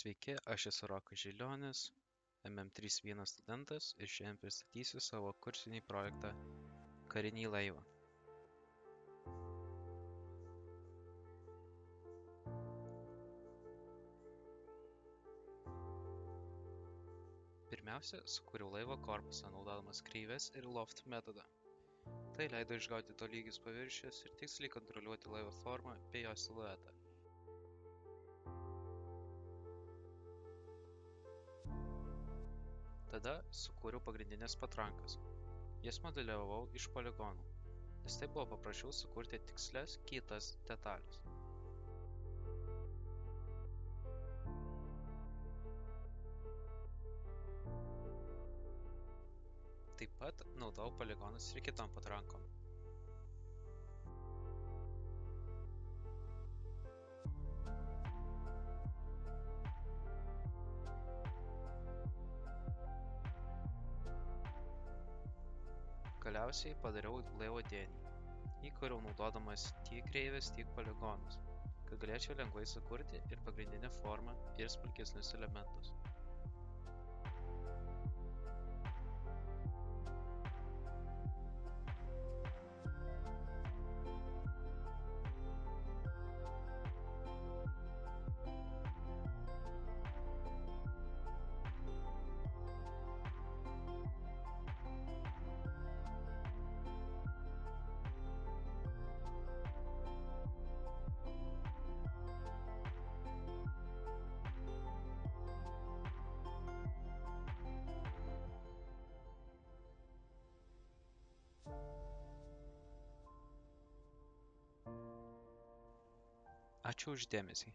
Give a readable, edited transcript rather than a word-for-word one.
Sveiki, aš esu Rokas Žilionis, MM31 studentas ir šiandien pristatysiu savo kursinį projektą Karinį laivą. Pirmiausia, sukūriau laivo korpusą naudodamas kreivės ir loft metodą. Tai leido išgauti tolygius paviršius ir tiksliai kontroliuoti laivo formą bei jo siluetą. Tada sukūriau pagrindinės patrankas. Jas modeliavau iš poligonų, nes taip buvo paprasčiau sukurti tikslias kitas detalės. Taip pat naudojau poligonus ir kitom patrankom. Galiausiai padariau laivo denį. Jį kūriau naudodamas tiek kreivės, tiek poligonus, kad galėčiau lengvai sukurti ir pagrindinę formą, ir smulkesnius elementus. Ačiū už dėmesį.